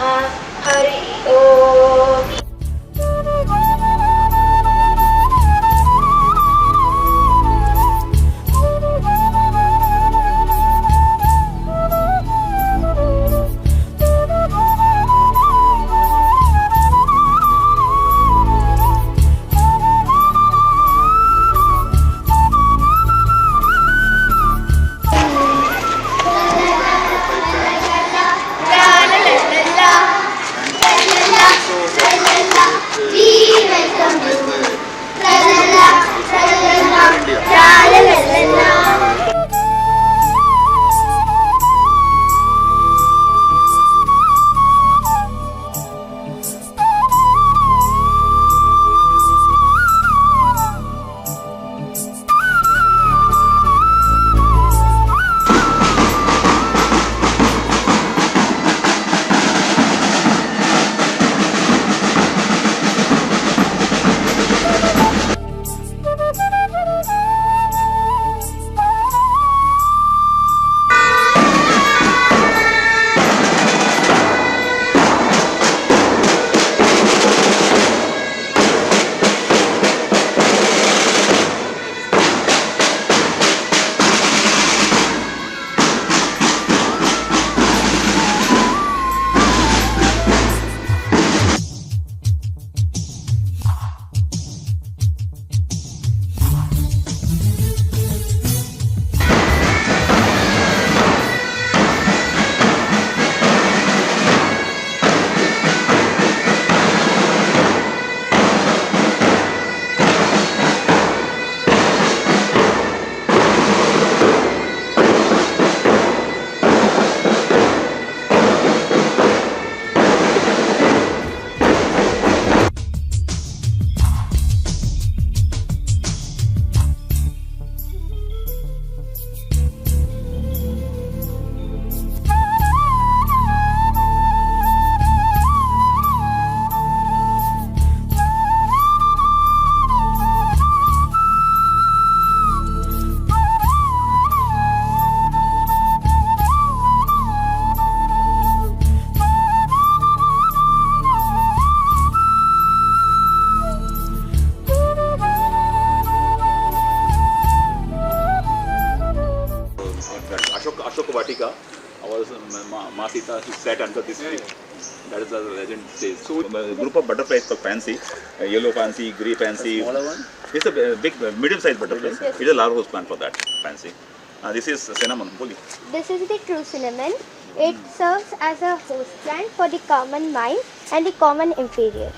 नमः। हरि ओम। Ashoka Vatika, our Ma Sita sat under this tree. That is the legend says. So a group of butterflies called fancy, yellow fancy, grey fancy. The smaller one? It's a big, medium-sized butterfly. Yes. It is a larva host plant for that fancy. This is cinnamon. This is the true cinnamon. It serves as a host plant for the common mime and the common inferior.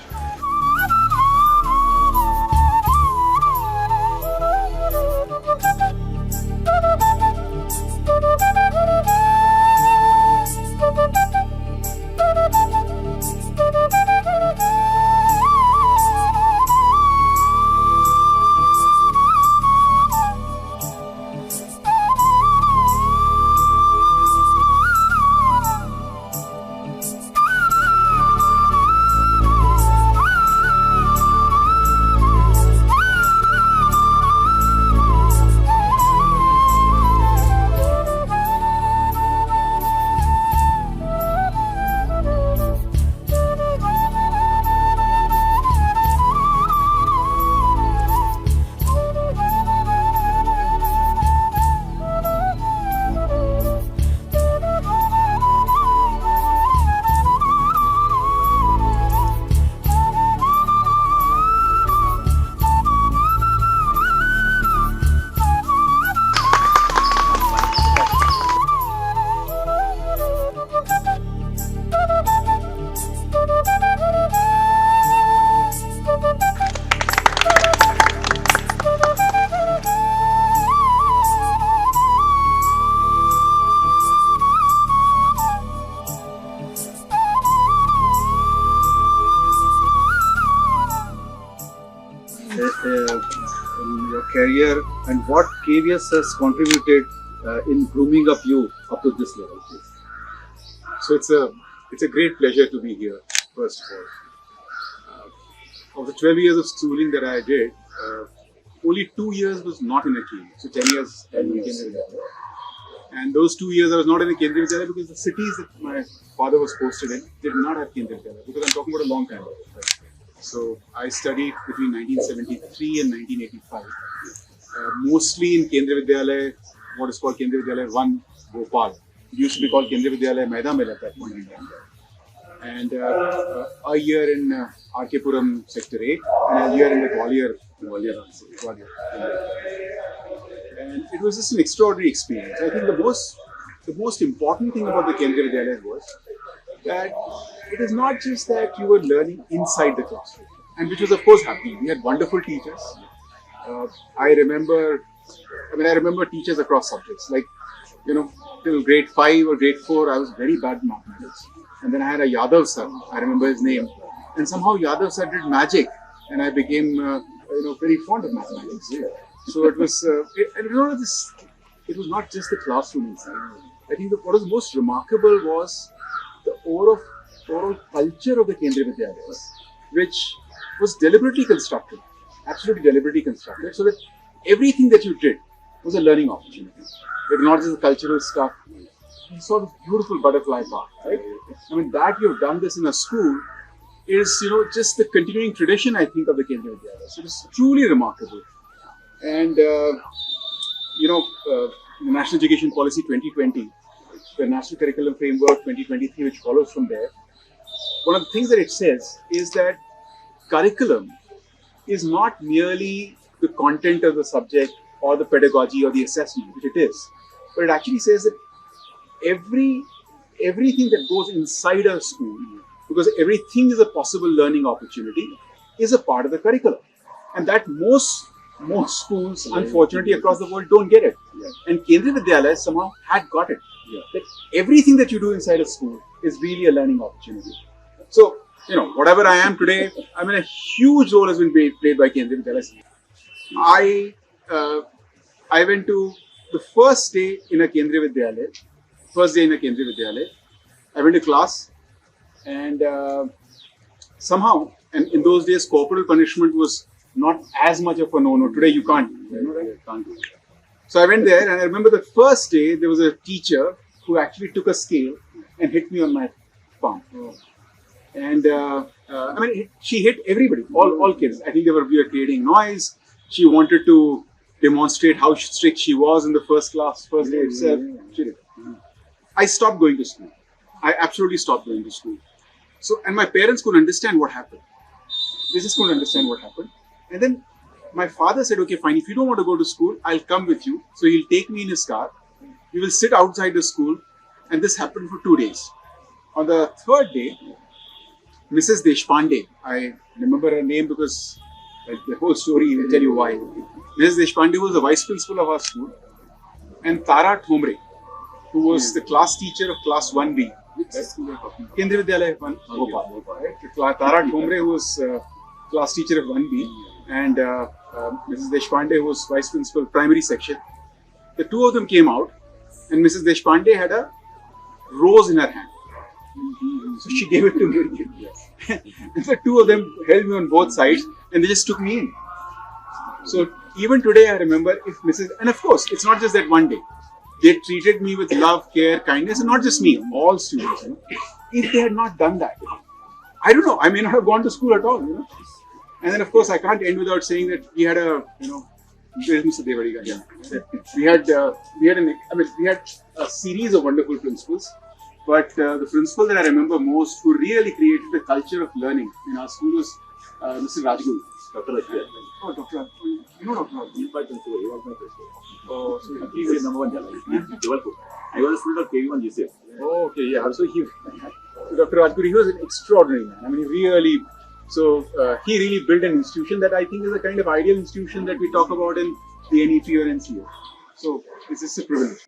In your career, and what KVS has contributed in grooming up you up to this level, please? So it's a great pleasure to be here. First of all, of the 12 years of schooling that I did, only 2 years was not in a team. So 10 years. And those 2 years I was not in a Kendriya Vidyalaya because the cities that my father was posted in did not have Kendriya Vidyalaya, because I'm talking about a long time ago. Right? So I studied between 1973 and 1985, mostly in Kendriya Vidyalaya, what is called Kendriya Vidyalaya 1, Bhopal. It used to be called Kendriya Vidyalaya Maidamel at that point in time. And a year in R.K. Puram Sector 8 and a year in the Gwalior. And it was just an extraordinary experience. I think the most important thing about the Kendriya Vidyalaya was that it is not just that you were learning inside the classroom, and which was of course happening. We had wonderful teachers. I remember teachers across subjects. Like, till grade 5 or grade 4, I was very bad in mathematics. And then I had a Yadav sir, I remember his name. And somehow Yadav sir did magic, and I became, very fond of mathematics. So it was, it was not just the classroom inside. I think what was most remarkable was the overall culture of the Kendriya Vidyalaya, which was deliberately constructed, absolutely deliberately constructed, so that everything that you did was a learning opportunity. It was not just the cultural stuff. You saw this beautiful butterfly park, right? I mean, that you've done this in a school is, just the continuing tradition, I think, of the Kendriya Vidyalaya. So it's truly remarkable. And, the National Education Policy 2020, the National Curriculum Framework 2023, which follows from there, one of the things that it says is that curriculum is not merely the content of the subject or the pedagogy or the assessment, which it is, but it actually says that everything that goes inside a school, because everything is a possible learning opportunity, is a part of the curriculum. And that most schools, unfortunately, across the world don't get it. And Kendriya Vidyalaya somehow had got it. That everything that you do inside a school is really a learning opportunity. So, whatever I am today, I mean, a huge role has been played by Kendriya Vidyalaya. I went to the first day in a Kendriya Vidyalaya. I went to class, and somehow, and in those days, corporal punishment was not as much of a no-no. Today you can't. Can't do it. So I went there, and I remember the first day there was a teacher who actually took a scale and hit me on my palm. And she hit everybody, all kids. I think we were creating noise. She wanted to demonstrate how strict she was in the first day itself. She did. I stopped going to school. I absolutely stopped going to school. So, and my parents couldn't understand what happened. They just couldn't understand what happened. And then my father said, okay, fine, if you don't want to go to school, I'll come with you. So he'll take me in his car. We will sit outside the school. And this happened for 2 days. On the third day, Mrs. Deshpande, I remember her name because the whole story will tell you why. Mrs. Deshpande was the vice principal of our school. And Tara Thomre, who was the class teacher of class 1B. Kendriya Vidyalaya 1, Bhopal. Right? Tara Thomre, who was class teacher of 1B. And Mrs. Deshpande, who was vice principal primary section. The two of them came out, and Mrs. Deshpande had a rose in her hand. So she gave it to me. And the two of them held me on both sides, and they just took me in. So even today I remember, and of course it's not just that one day. They treated me with love, care, kindness, and not just me, all students. If they had not done that, I don't know, I may not have gone to school at all. And then of course I can't end without saying that we had we had a series of wonderful principals. But the principal that I remember most, who really created the culture of learning in our school, was Mr. Rajguru. Dr. Rajguru. Oh, Dr. Rajguru. You know Dr. Rajguru? He was my principal. Oh, so he is number one challenge. I was a student of KV1 GCF. Oh, okay, yeah. So Dr. Rajguru, he was an extraordinary man. I mean, he really built an institution that I think is a kind of ideal institution that we talk about in the NEP or NCO. So it's just a privilege.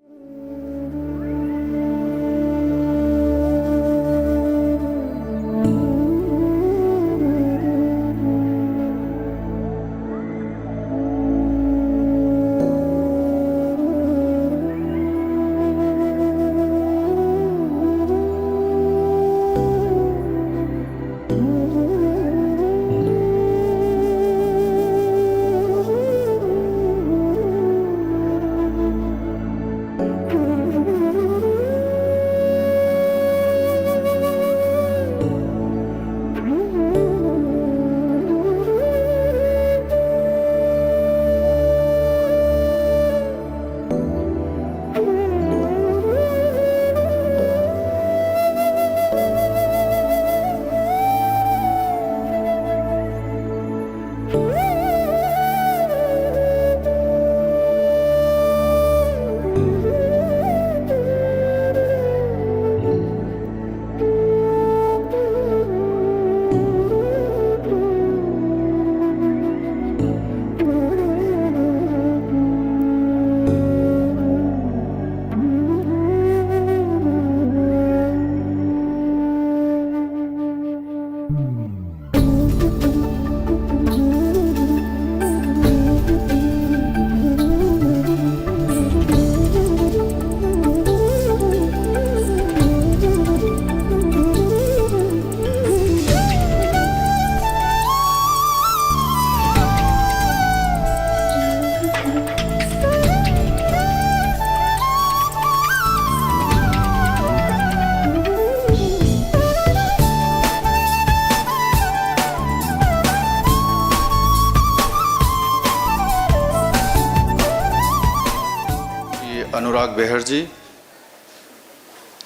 Anurag Beharji,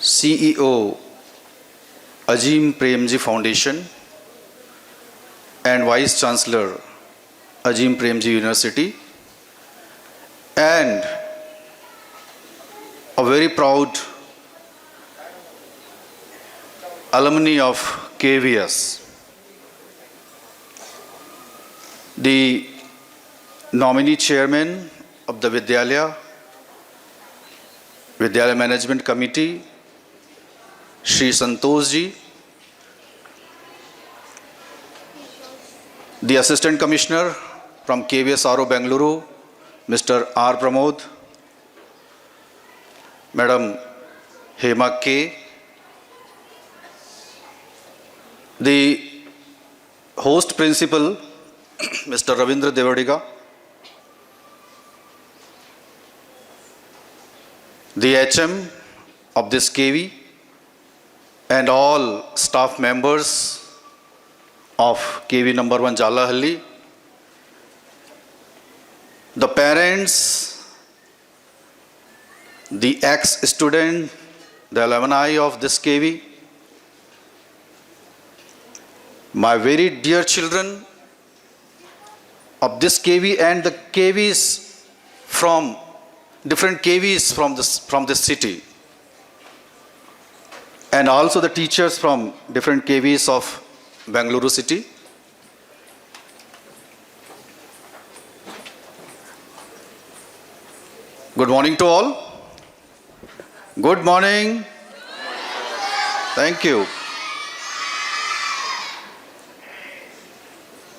CEO, Ajim Premji Foundation, and Vice Chancellor, Ajim Premji University, and a very proud alumni of KVS. The nominee chairman of the Vidyalaya Management Committee, Shri Santosh Ji, the Assistant Commissioner from KVS RO Bengaluru, Mr. R. Pramod, Madam Hema K, the host principal, Mr. Ravindra Devadiga, the HM of this KV, and all staff members of KV number 1 Jalahalli, the parents, the ex-student, the alumni of this KV, my very dear children of this KV and the KVs from different KVs from this city, and also the teachers from different KVs of Bengaluru city. Good morning to all. Good morning. Thank you.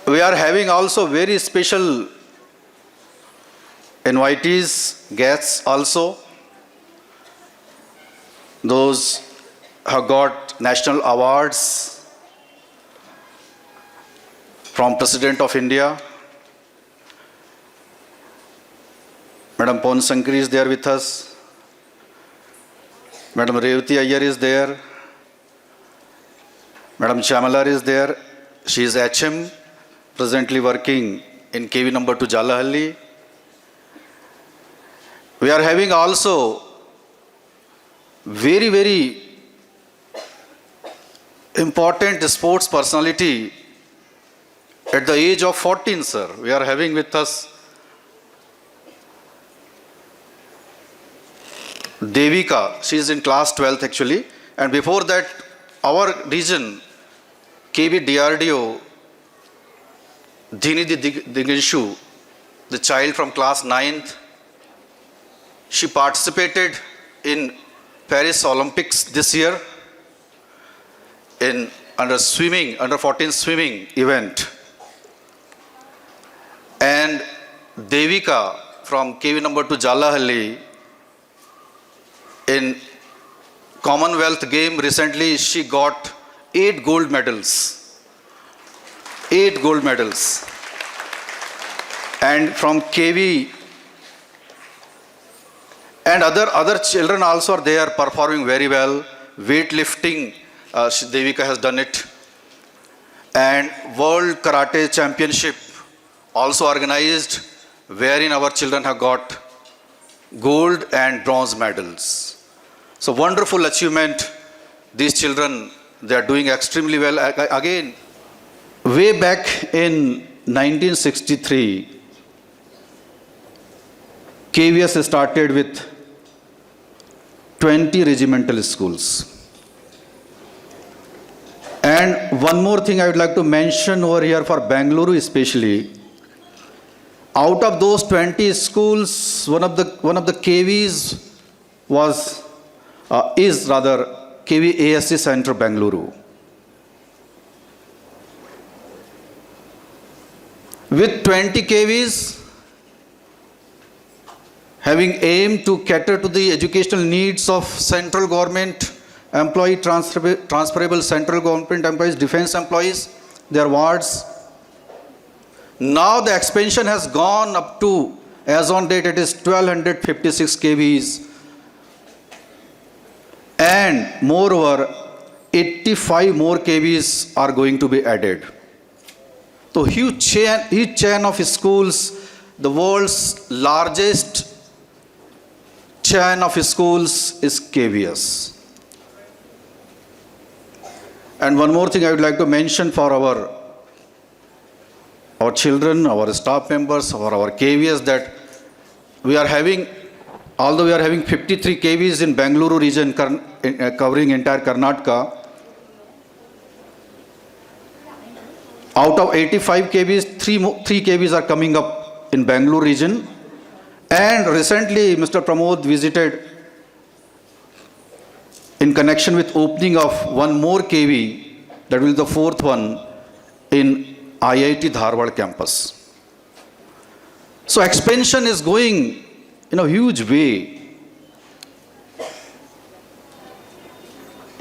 We are having also very special invitees, guests also. Those have got national awards from President of India. Madam Pon Sankari is there with us. Madam Revati Iyer is there. Madam Chamalar is there. She is HM, presently working in KV number 2 Jalahalli. We are having also very, very important sports personality at the age of 14, sir. We are having with us Devika. She is in class 12th actually. And before that, our region, KV DRDO, Dhinidhi Diganshu, the child from class 9th, she participated in Paris Olympics this year in under 14 swimming event. And Devika from KV number 2 Jalahalli, in Commonwealth game recently, she got 8 gold medals. 8 gold medals. And from KV, and other children also are there performing very well. Weightlifting, Devika has done it. And World Karate Championship also organized, wherein our children have got gold and bronze medals. So wonderful achievement. These children, they are doing extremely well. Again, way back in 1963, KVS started with 20 regimental schools. And one more thing I would like to mention over here for Bengaluru especially, out of those 20 schools, one of the KVs is KV ASC Center Bengaluru. With 20 KVs, having aimed to cater to the educational needs of central government employee, transferable central government employees, defense employees, their wards. Now the expansion has gone up to, as on date, it is 1256 KVs. And moreover, 85 more KVs are going to be added. So huge chain of schools, the world's largest chain of schools is KVS. And one more thing I would like to mention for our children, our staff members, or our KVS, that we are having, although we are having 53 KVs in Bengaluru region covering entire Karnataka, out of 85 KVs, 3 KVs are coming up in Bengaluru region. And recently, Mr. Pramod visited in connection with opening of one more KV, that will be the 4th one, in IIT Dharwad campus. So expansion is going in a huge way.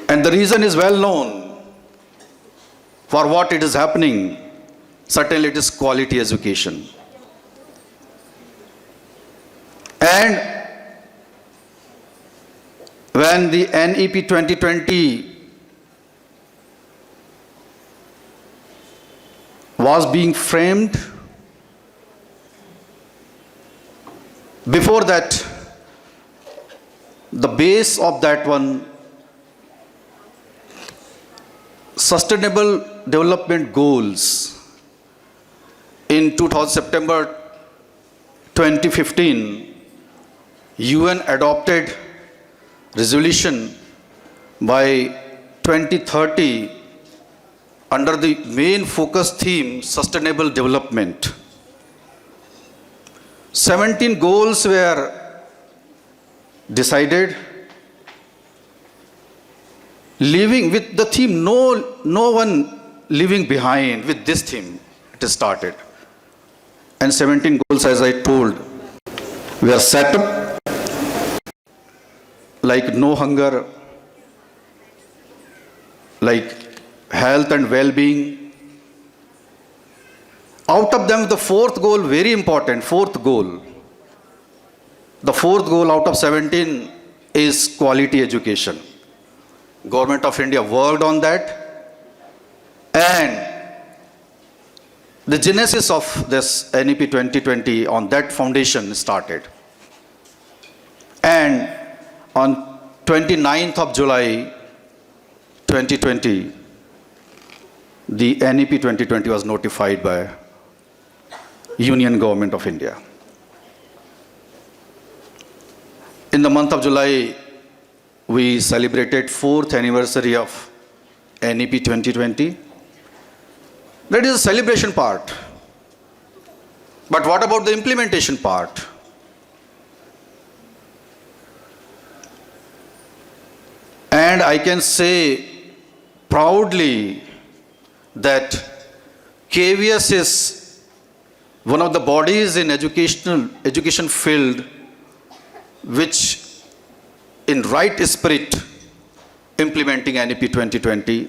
And the reason is well known for what it is happening. Certainly it is quality education. And when the NEP 2020 was being framed, before that, the base of that one, Sustainable Development Goals, in September 2015, UN adopted resolution by 2030 under the main focus theme sustainable development. 17 goals were decided, leaving with the theme no one leaving behind. With this theme it is started, and 17 goals, as I told, were set up, like no hunger, like health and well-being. Out of them, the 4th goal, very important, 4th goal. The 4th goal out of 17 is quality education. Government of India worked on that, and the genesis of this NEP 2020 on that foundation started. And on 29th of July 2020, the NEP 2020 was notified by Union Government of India. In the month of July, we celebrated 4th anniversary of NEP 2020. That is the celebration part. But what about the implementation part? And I can say proudly that KVS is one of the bodies in education field which in right spirit implementing NEP 2020.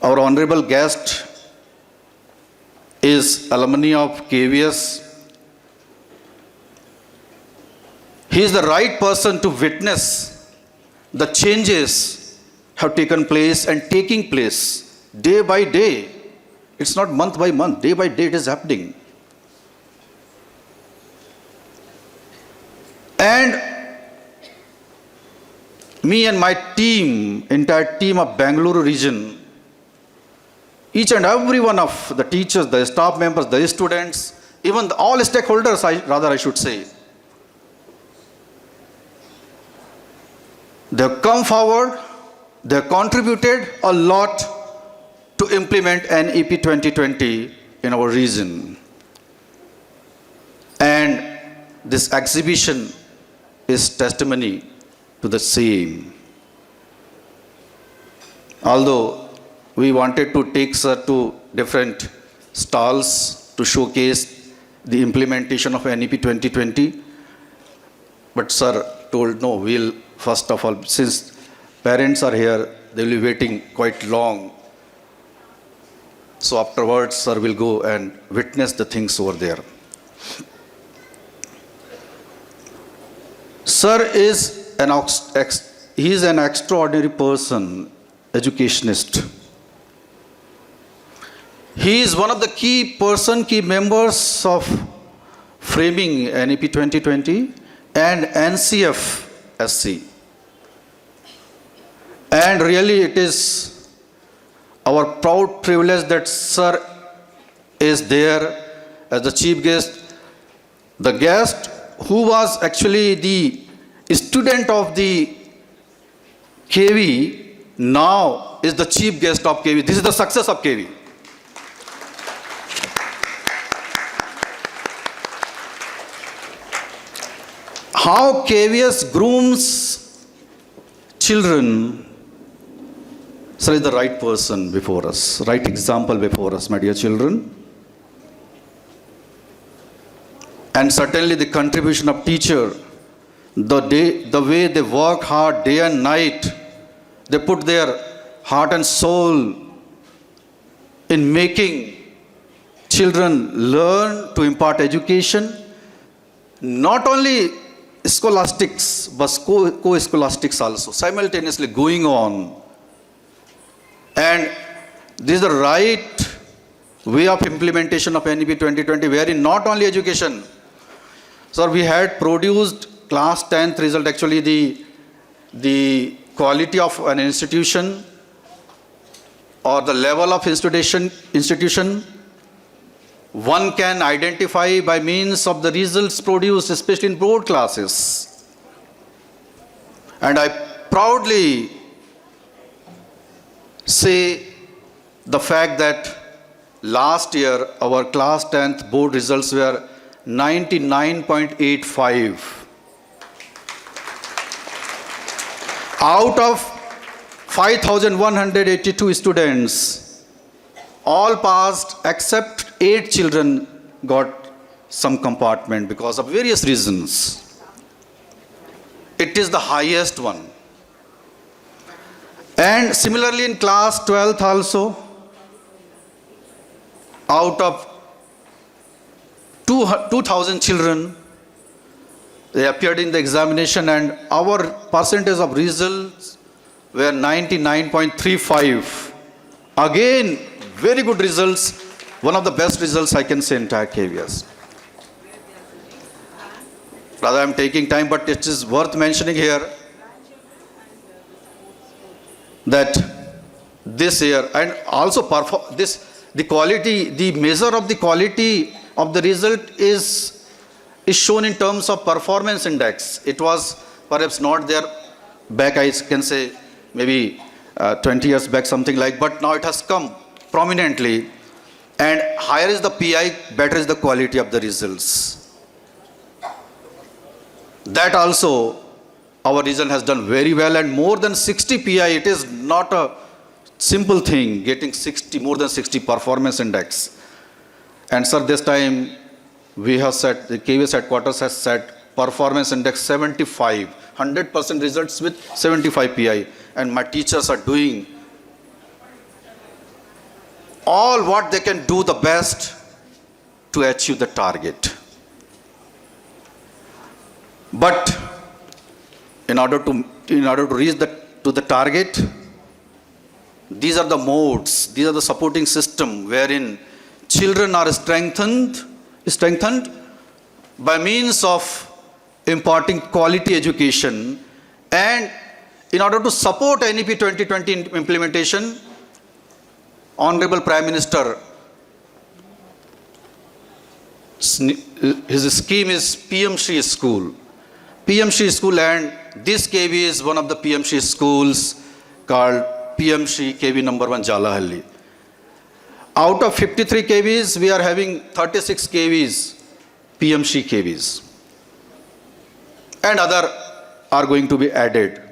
Our honorable guest is alumni of KVS. He is the right person to witness the changes have taken place and taking place day by day. It's not month by month, day by day it is happening. And me and my team, entire team of Bengaluru region, each and every one of the teachers, the staff members, the students, even all stakeholders, I should say, they have come forward, they have contributed a lot to implement NEP 2020 in our region. And this exhibition is testimony to the same. Although we wanted to take sir to different stalls to showcase the implementation of NEP 2020, but sir told no, we'll first of all, since parents are here, they will be waiting quite long. So afterwards, sir will go and witness the things over there. Sir is he is an extraordinary person, educationist. He is one of the key members of framing NEP 2020, and NCF SC. And really it is our proud privilege that Sir is there as the chief guest. The guest who was actually the student of the KV now is the chief guest of KV. This is the success of KV. How KVS grooms children. Sir is the right person before us, right example before us, my dear children. And certainly the contribution of teacher, the way they work hard day and night, they put their heart and soul in making children learn to impart education, not only scholastics, but co-scholastics also, simultaneously going on. And this is the right way of implementation of NEP 2020, wherein not only education. So we had produced class 10th result, actually the quality of an institution or the level of institution, one can identify by means of the results produced, especially in board classes. And I proudly say the fact that last year our class 10th board results were 99.85. Out of 5,182 students, all passed except 8 children got some compartment because of various reasons. It is the highest one. And similarly in class 12th also, out of 2,000 children, they appeared in the examination and our percentage of results were 99.35. Again, very good results, one of the best results I can say in entire KVS. Rather, I am taking time, but it is worth mentioning here that this year, and also the quality, the measure of the quality of the result is shown in terms of performance index. It was perhaps not there back, I can say maybe 20 years back, something like, but now it has come prominently, and higher is the PI, better is the quality of the results. That also, our region has done very well, and more than 60 PI, it is not a simple thing, getting more than 60 performance index. And sir, this time we have set, the KVS headquarters has set performance index 75, 100% results with 75 PI. And my teachers are doing all what they can do the best to achieve the target. But in order to reach to the target, these are the modes, these are the supporting system wherein children are strengthened by means of imparting quality education. And in order to support NEP 2020 implementation, Honorable Prime Minister, his scheme is PM Shri School. PM Shri School, and this KV is one of the PM Shri schools called PM Shri KV number 1 Jalahalli. Out of 53 KVs, we are having 36 KVs, PM Shri KVs. And other are going to be added.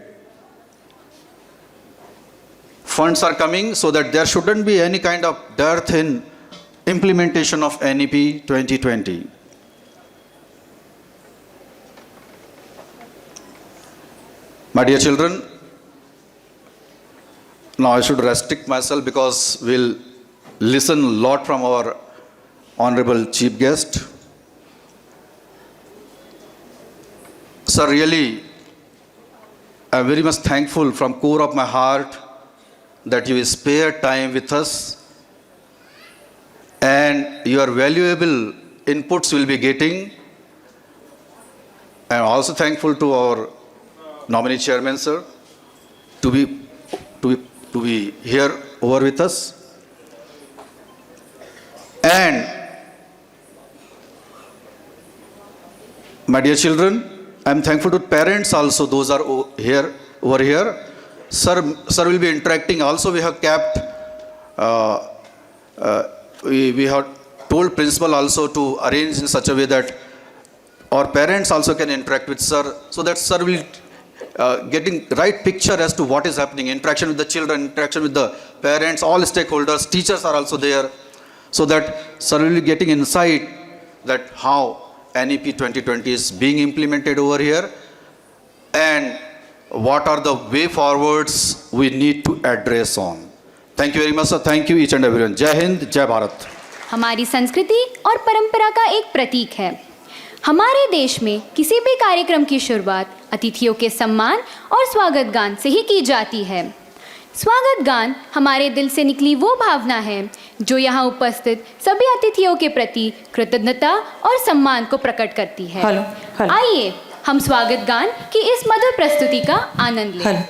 Funds are coming so that there shouldn't be any kind of dearth in implementation of NEP 2020. My dear children, now I should restrict myself because we'll listen a lot from our Honorable Chief Guest. Sir, really, I'm very much thankful from core of my heart that you spare time with us, and your valuable inputs will be getting. I am also thankful to our nominee chairman, sir, to be here over with us. And my dear children, I am thankful to parents also, those are over here. Sir will be interacting. Also, we have kept, we have told principal also to arrange in such a way that our parents also can interact with sir, so that sir will getting right picture as to what is happening, interaction with the children, interaction with the parents, all stakeholders, teachers are also there, so that sir will be getting insight that how NEP 2020 is being implemented over here and what are the way forwards we need to address on. Thank you very much, sir. Thank you each and everyone. Jai Hind, Jai Bharat. हमारी संस्कृति और परंपरा का एक प्रतीक है। हमारे देश में किसी भी कार्यक्रम की शुरुआत अतिथियों के सम्मान और स्वागत गान से ही की जाती है। स्वागत गान हमारे दिल से निकली वो भावना है जो यहाँ उपस्थित सभी अतिथियों के प्रति कृतज्ञता और सम्मान को प्रकट करती है। आइए हम स्वागत गान की इस मधुर प्रस्तुति का आनंद लें।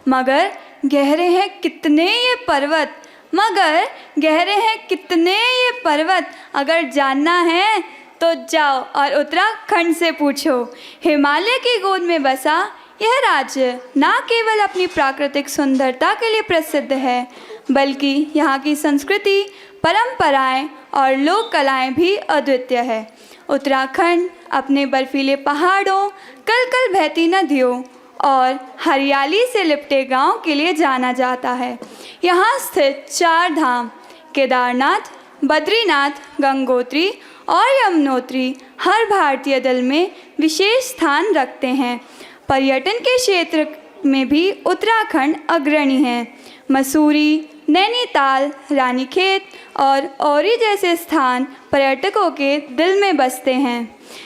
मगर गहरे हैं कितने ये पर्वत, मगर गहरे हैं कितने ये पर्वत। अगर जानना है तो जाओ और उत्तराखंड से पूछो। हिमालय की गोद में बसा यह राज्य ना केवल अपनी प्राकृतिक सुंदरता के लिए प्रसिद्ध है, बल्कि यहाँ की संस्कृति, परंपराएं और लोक कलाएं भी अद्वितीय है। उत्तराखंड अपने बर्फीले पहाड़ों, कल कल बहती नदियों और हरियाली से लिपटे गांव के लिए जाना जाता है। यहाँ स्थित 4 धाम केदारनाथ, बद्रीनाथ, गंगोत्री और यमुनोत्री हर भारतीय दल में विशेष स्थान रखते हैं। पर्यटन के क्षेत्र में भी उत्तराखंड अग्रणी है। मसूरी, नैनीताल, रानीखेत और औरी जैसे स्थान पर्यटकों के दिल में बसते हैं।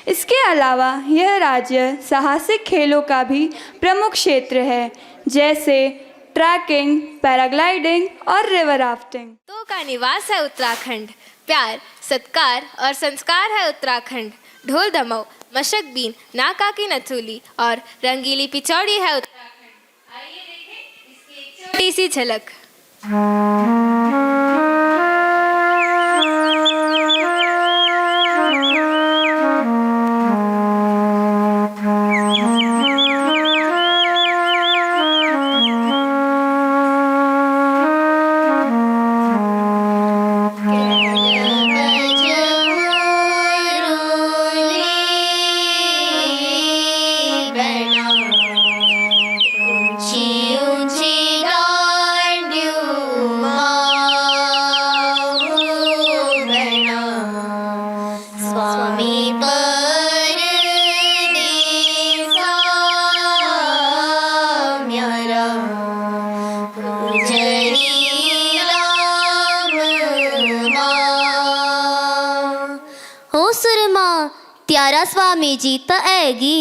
इसके अलावा यह राज्य साहसिक खेलों का भी प्रमुख क्षेत्र है, जैसे ट्रैकिंग, पैराग्लाइडिंग और रिवर राफ्टिंग। तो का निवास है उत्तराखंड, प्यार, सत्कार और संस्कार है उत्तराखंड। ढोल दमऊ, मशक बीन, नाका की नथुली और रंगीली पिचौड़ी है उत्तराखंड। आइए देखें इसकी एक छोटी सी झलक। हो सुरमा त्यारा स्वामी जी त आएगी।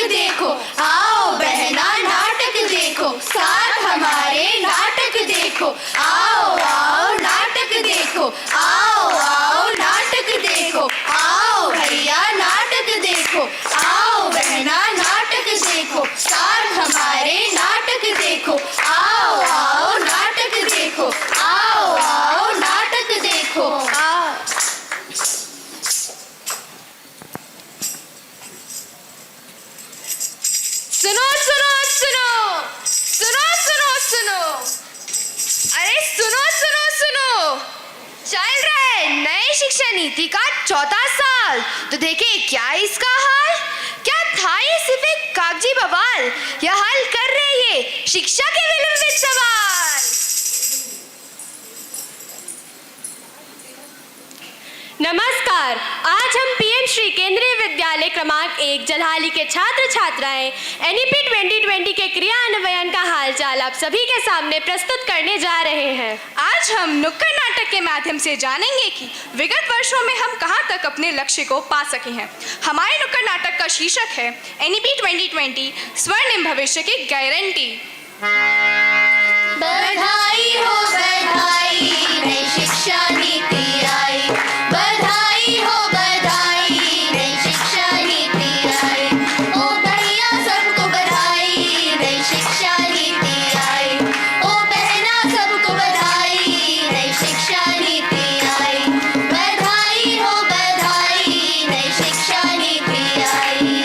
देखो, आओ बहना नाटक देखो, साथ हमारे नाटक देखो, आओ आओ नाटक देखो, आओ आओ नाटक देखो, आओ भैया नाटक देखो, आओ बहना नाटक देखो, साथ हमारे नाटक देखो, आओ आओ नाटक देखो, आओ आओ नाटक देखो, आओ। सुनो सुनो सुनो सुनो सुनो सुनो, अरे सुनो सुनो सुनो, चल रहा है नई शिक्षा नीति का चौथा साल, तो देखे क्या इसका हाल, क्या था ये सिर्फ एक कागजी बवाल, यह हल कर रही है शिक्षा के विलंबित सवाल। नमस्कार, आज हम पीएम श्री केंद्रीय विद्यालय क्रमांक 1 जलहाली के छात्र छात्राएं एनईपी 2020 के क्रियान्वयन का हालचाल आप सभी के सामने प्रस्तुत करने जा रहे हैं। आज हम नुक्कड़ नाटक के माध्यम से जानेंगे कि विगत वर्षों में हम कहां तक अपने लक्ष्य को पा सके हैं। हमारे नुक्कड़ नाटक का शीर्षक है एनईपी 2020 स्वर्णिम भविष्य की गारंटी। बधाई हो बधाई, नई शिक्षा नीति आई, बधाई हो बधाई, नई शिक्षा नीति आई, ओ भैया सबको बधाई, नई शिक्षा नीति आई, ओ बहना सबको बधाई, नई शिक्षा नीति आई, बधाई हो बधाई, नई शिक्षा नीति आई।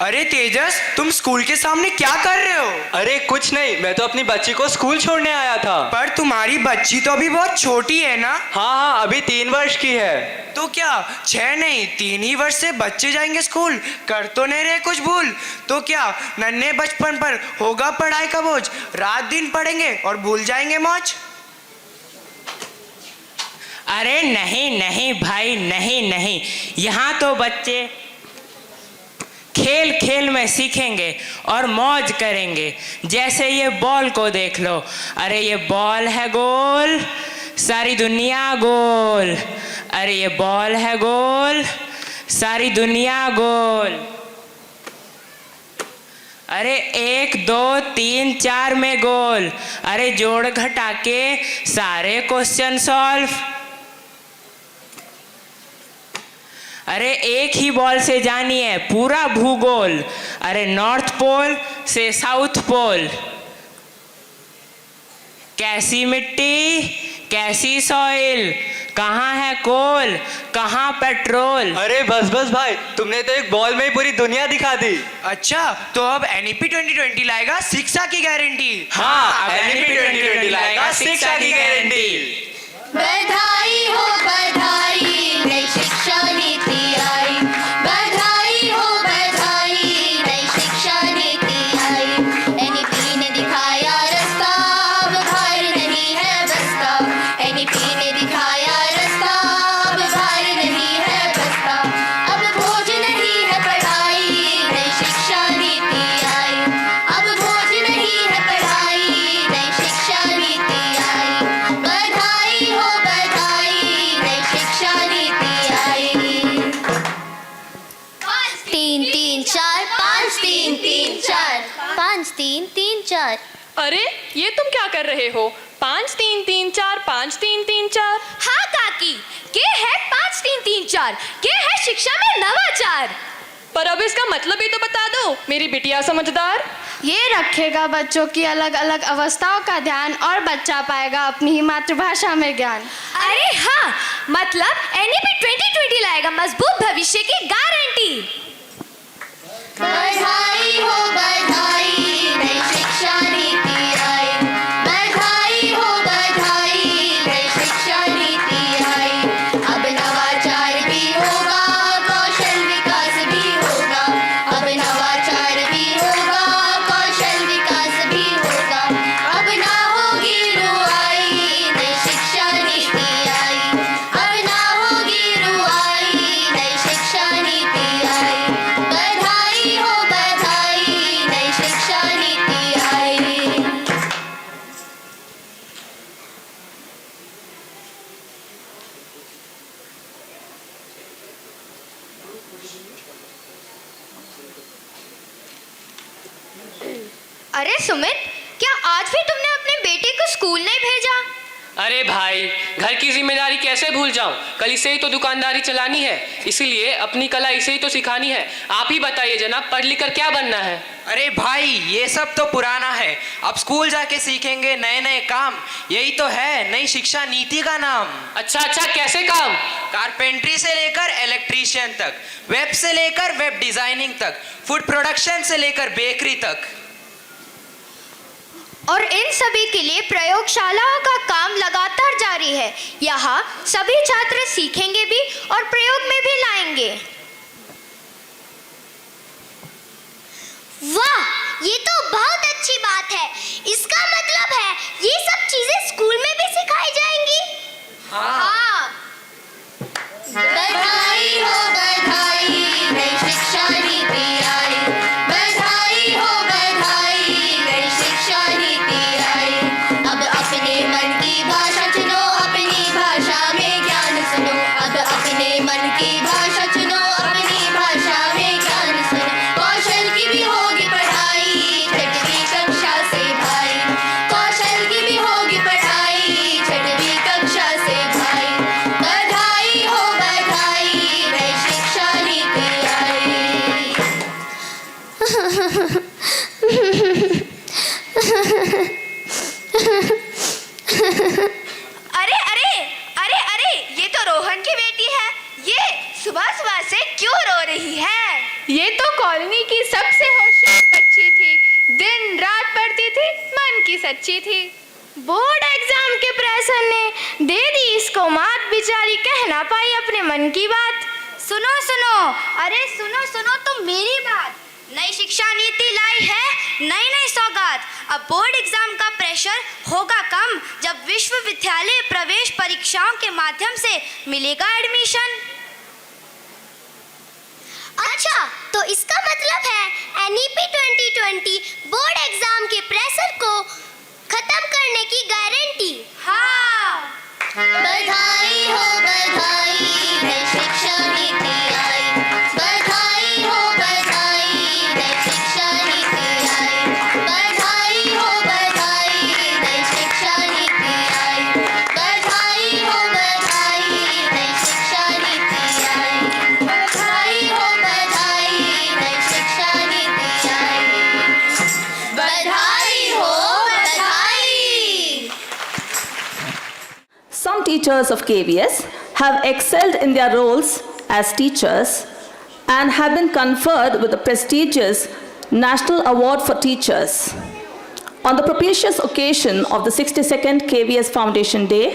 अरे तेजस, तुम स्कूल के सामने क्या कर रहे हो? अरे कुछ नहीं, मैं तो अपनी बच्ची को स्कूल छोड़ने आया था। पर तुम्हारी बच्ची तो अभी बहुत छोटी है ना? हाँ, अभी 3 वर्ष की है। तो क्या 6 नहीं 3 ही वर्ष से बच्चे जाएंगे स्कूल? कर तो नहीं रहे कुछ भूल? तो क्या नन्हे बचपन पर होगा पढ़ाई का बोझ? रात दिन पढ़ेंगे और भूल जाएंगे मौज? अरे नहीं नहीं भाई, नहीं नहीं, यहाँ तो बच्चे खेल खेल में सीखेंगे और मौज करेंगे। जैसे ये बॉल को देख लो, अरे ये बॉल है गोल, सारी दुनिया गोल, अरे ये बॉल है गोल, सारी दुनिया गोल, अरे 1 2 3 4 में गोल, अरे जोड़ घटा के सारे क्वेश्चन सॉल्व, अरे एक ही बॉल से जानिए पूरा भूगोल, अरे नॉर्थ पोल से साउथ पोल, कैसी मिट्टी कैसी सॉइल, कहाँ है कोल कहाँ पेट्रोल। अरे बस बस भाई, तुमने तो एक बॉल में ही पूरी दुनिया दिखा दी। अच्छा, तो अब एनईपी 2020 लाएगा शिक्षा की गारंटी। हाँ, एनईपी 2020 लाएगा शिक्षा की गारंटी। बधाई हो बधाई, नई शिक्षा नीति आई, बधाई हो बधाई, नई शिक्षा नीति आई, एनईपी ने दिखाया रास्ता, अब भार नहीं है बस्ता, एनईपी ने दिखाया रास्ता, अब भार नहीं है बस्ता, अब बोझ नहीं है पढ़ाई, नई शिक्षा नीति आई, अब बोझ नहीं है पढ़ाई, नई शिक्षा नीति आई, बधाई हो बधाई, नई शिक्षा नीति आई। 3 3 4 5 3 3 4 5 3 3 4। अरे ये तुम क्या कर रहे हो? 5 3 3 4 5 3 3 4। हाँ काकी, के है 5 3 3 4, के है शिक्षा में नवाचार। पर अब इसका मतलब ही तो बता दो मेरी बिटिया समझदार। ये रखेगा बच्चों की अलग अलग अवस्थाओं का ध्यान और बच्चा पाएगा अपनी ही मातृभाषा में ज्ञान। अरे हाँ, मतलब एनईपी 2020 लाएगा मजबूत भविष्य की गारंटी। बधाई हो बधाई, नई शिक्षा नीति आई, बधाई हो बधाई, नई शिक्षा नीति आई, अब नवाचार भी होगा, कौशल विकास भी होगा, अब नवाचार भी होगा, कौशल विकास भी होगा, अब ना होगी रुआई, नई शिक्षा नीति आई, अब ना होगी रुआई, नई शिक्षा नीति आई, बधाई हो बधाई, अरे सुमित, क्या आज भी तुमने अपने बेटे को स्कूल नहीं भेजा? अरे भाई, घर की जिम्मेदारी कैसे भूल जाऊं? कल इसे ही तो दुकानदारी चलानी है, इसीलिए अपनी कला इसे ही तो सिखानी है। आप ही बताइए जनाब, पढ़ लिख कर क्या बनना है? अरे भाई, ये सब तो पुराना है। अब स्कूल जाके सीखेंगे नए नए काम। यही तो है नई शिक्षा नीति का नाम। अच्छा, कैसे काम? कारपेंट्री से लेकर इलेक्ट्रीशियन तक, वेब से लेकर वेब डिजाइनिंग तक, फूड प्रोडक्शन से लेकर बेकरी तक। और इन सभी के लिए प्रयोगशालाओं का काम लगातार जारी है। यहाँ सभी छात्र सीखेंगे भी और प्रयोग में भी लाएंगे। वाह, ये तो बहुत अच्छी बात है। इसका मतलब है ये सब चीजें स्कूल में भी सिखाई जाएंगी। हाँ। बधाई हो बधाई, नई शिक्षा नीति आई। बधाई हो बधाई, नई शिक्षा नीति आई। अब अपने मन की भाषा चुनो, अपनी भाषा में ज्ञान सुनो। अब अपने मन की भाषा चुनो, अपनी भाषा में ज्ञान सुनो। कौशल की भी होगी पढ़ाई, छठवीं कक्षा से भाई। कौशल की भी होगी पढ़ाई, छठवीं कक्षा से भाई। बधाई हो बधाई, नई शिक्षा नीति आई। अरे अरे अरे अरे, ये तो रोहन की बेटी है। ये सुबह सुबह से क्यों रो रही है? ये तो कॉलोनी की सबसे होशियार बच्ची थी, दिन रात पढ़ती थी, मन की सच्ची थी। बोर्ड एग्जाम के प्रेशर ने दे दी इसको मात, बेचारी कह ना पाई अपने मन की बात। सुनो सुनो, अरे सुनो सुनो तुम मेरी बात। नई शिक्षा नीति लाई है नई नई सौगात। अब बोर्ड एग्जाम का प्रेशर होगा कम जब विश्वविद्यालय प्रवेश परीक्षाओं के माध्यम से मिलेगा एडमिशन। अच्छा, तो इसका मतलब है NEP 2020 बोर्ड एग्जाम के प्रेशर को खत्म करने की गारंटी। हाँ। बधाई हो बधाई, नई शिक्षा नीति आई। बधाई हो बधाई, नई शिक्षा नीति आई। बधाई हो बधाई, नई शिक्षा नीति आई। बधाई हो बधाई, नई शिक्षा नीति आई। बधाई हो बधाई, नई शिक्षा नीति आई। बधाई हो बधाई। Some teachers of KVS have excelled in their roles as teachers and have been conferred with the prestigious National Award for Teachers. On the propitious occasion of the 62nd KVS Foundation Day,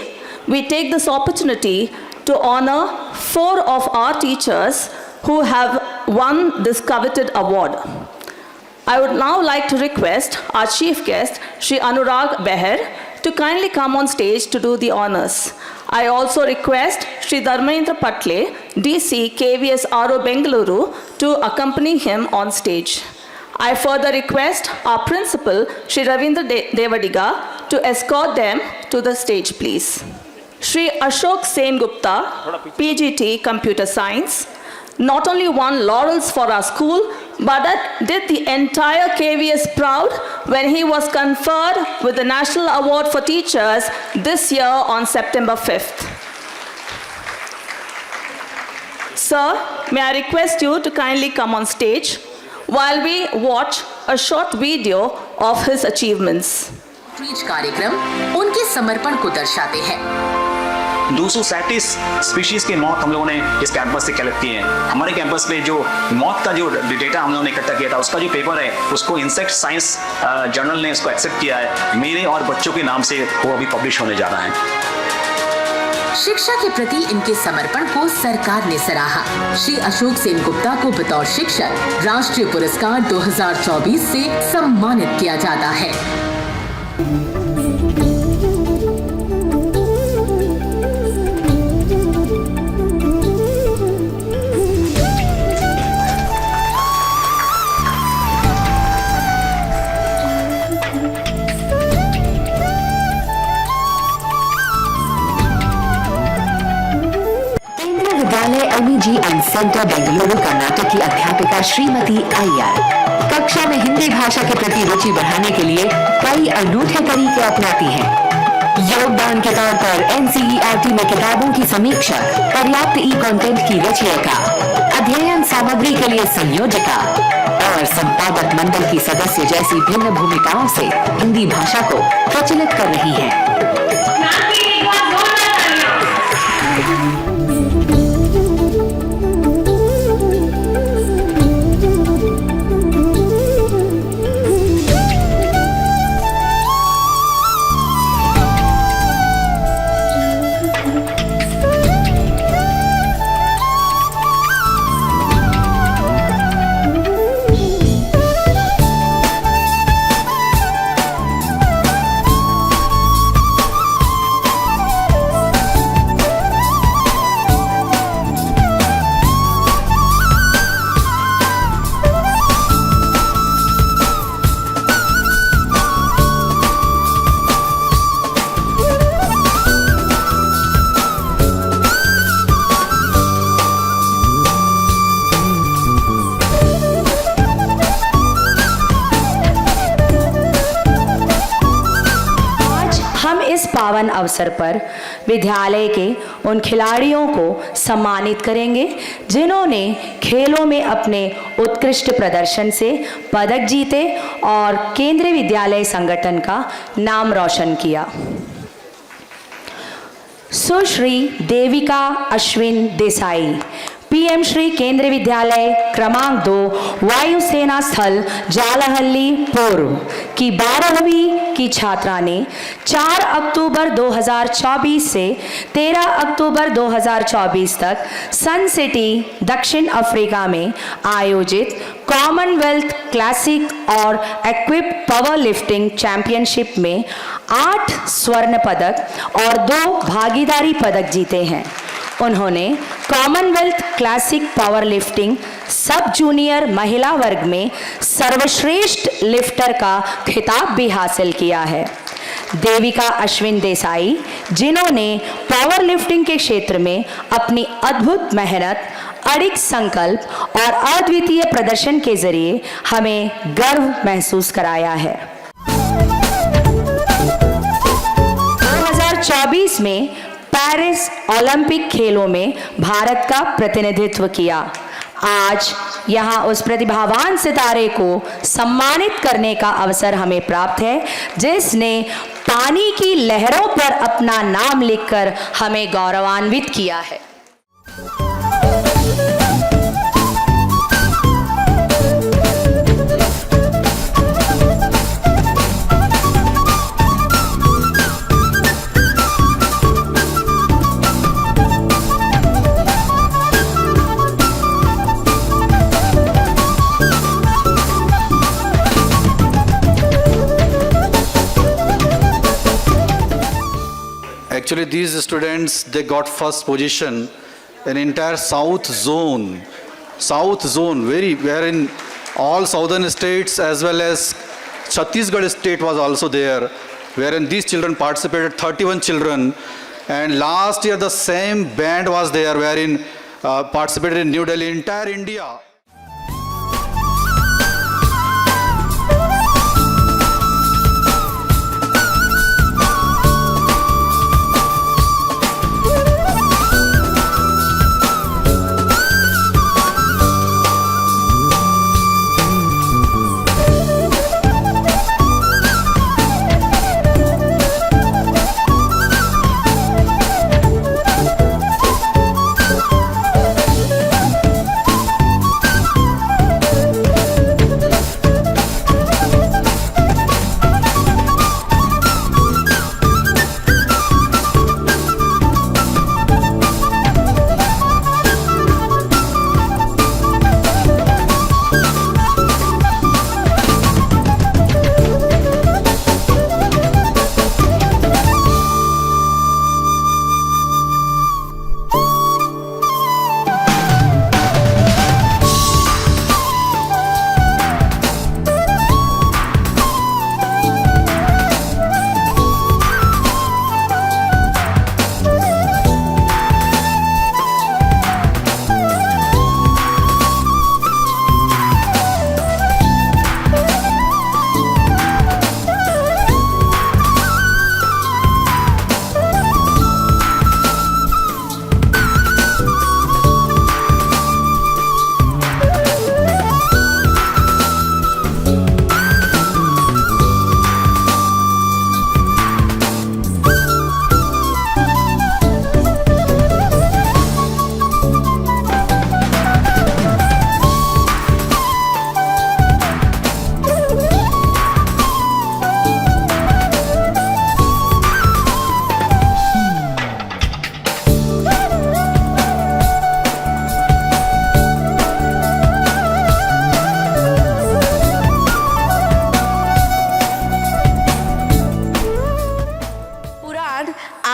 we take this opportunity to honor 4 of our teachers who have won this coveted award. I would now like to request our chief guest, Shri Anurag Beher, to kindly come on stage to do the honors. I also request Shri Dharmendra Patle, DC KVS RO Bengaluru, to accompany him on stage. I further request our principal, Shri Ravindra Devadiga, to escort them to the stage, please. Shri Ashok Sen Gupta, PGT Computer Science, not only won laurels for our school, but did the entire KVS proud when he was conferred with the National Award for Teachers this year on September 5th. Sir, may I request you to kindly come on stage while we watch a short video of his achievements. कार्यक्रम उनके समर्पण को दर्शाते हैं। 237 species की मौत हम लोगों ने इस कैंपस से कलेक्ट की है। हमारे कैंपस पे जो मौत का जो डेटा हम लोगों ने इकट्ठा किया था, उसका जो पेपर है उसको इंसेक्ट साइंस जर्नल ने उसको एक्सेप्ट किया है। मेरे और बच्चों के नाम से वो अभी पब्लिश होने जा रहा है। शिक्षा के प्रति इनके समर्पण को सरकार ने सराहा। श्री अशोक सेन गुप्ता को बतौर शिक्षक राष्ट्रीय पुरस्कार 2024 से सम्मानित किया जाता है। विद्यालय LVG and centre Bengaluru Karnataka की अध्यापिका श्रीमती अय्यर। कक्षा में हिंदी भाषा के प्रति रुचि बढ़ाने के लिए कई अनूठे तरीके अपनाती हैं। योगदान के तौर पर NCERT में किताबों की समीक्षा, पर्याप्त कंटेंट की रचयिका, अध्ययन सामग्री के लिए संयोजिका और संपादक मंडल की सदस्य जैसी भिन्न भूमिकाओं से हिंदी भाषा को प्रचलित कर रही है। पावन अवसर पर विद्यालय के उन खिलाड़ियों को सम्मानित करेंगे जिन्होंने खेलों में अपने उत्कृष्ट प्रदर्शन से पदक जीते और केंद्रीय विद्यालय संगठन का नाम रोशन किया। सुश्री देविका अश्विन देसाई, PM श्री केंद्रीय विद्यालय क्रमांक 2 वायुसेना स्थल जालहल्ली पूर्व की 12वीं की छात्रा ने 4 अक्टूबर 2024 से 13 अक्टूबर 2024 तक सन सिटी दक्षिण अफ्रीका में आयोजित कॉमनवेल्थ क्लासिक और इक्विप पावर लिफ्टिंग चैंपियनशिप में 8 स्वर्ण पदक और 2 भागीदारी पदक जीते हैं। उन्होंने कॉमनवेल्थ क्लासिक पावर लिफ्टिंग सब जूनियर महिला वर्ग में सर्वश्रेष्ठ लिफ्टर का खिताब भी हासिल किया है। देविका अश्विन देसाई, जिन्होंने पावर लिफ्टिंग के क्षेत्र में अपनी अद्भुत मेहनत, अडिग संकल्प और अद्वितीय प्रदर्शन के जरिए हमें गर्व महसूस कराया है। 2024 में पेरिस ओलंपिक खेलों में भारत का प्रतिनिधित्व किया। आज यहाँ उस प्रतिभावान सितारे को सम्मानित करने का अवसर हमें प्राप्त है जिसने पानी की लहरों पर अपना नाम लिखकर हमें गौरवान्वित किया है। Actually, these students, they got first position in entire south zone, wherein all southern states as well as Chhattisgarh state was also there, wherein these children participated, 31 children, and last year the same band was there, wherein participated in New Delhi, entire India.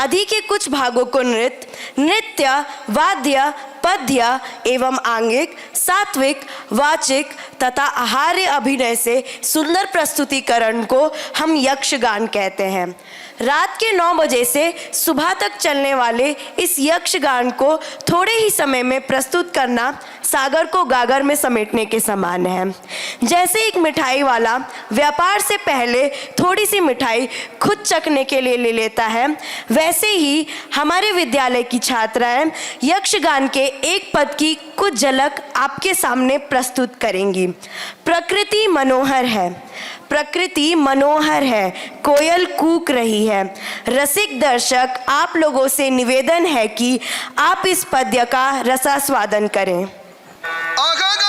आदि के कुछ भागों को नृत्य, वाद्य, पद्य एवं आंगिक, सात्विक, वाचिक तथा आहार्य अभिनय से सुंदर प्रस्तुतिकरण को हम यक्षगान कहते हैं। रात के 9 बजे से सुबह तक चलने वाले इस यक्षगान को थोड़े ही समय में प्रस्तुत करना सागर को गागर में समेटने के समान है। जैसे एक मिठाई वाला व्यापार से पहले थोड़ी सी मिठाई खुद चखने के लिए ले लेता है, वैसे ही हमारे विद्यालय की छात्राएं यक्षगान के एक पद की कुछ झलक आपके सामने प्रस्तुत करेंगी। प्रकृति मनोहर है, प्रकृति मनोहर है, कोयल कूक रही है। रसिक दर्शक, आप लोगों से निवेदन है कि आप इस पद्य का रसास्वादन करें। स्वागत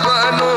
बनो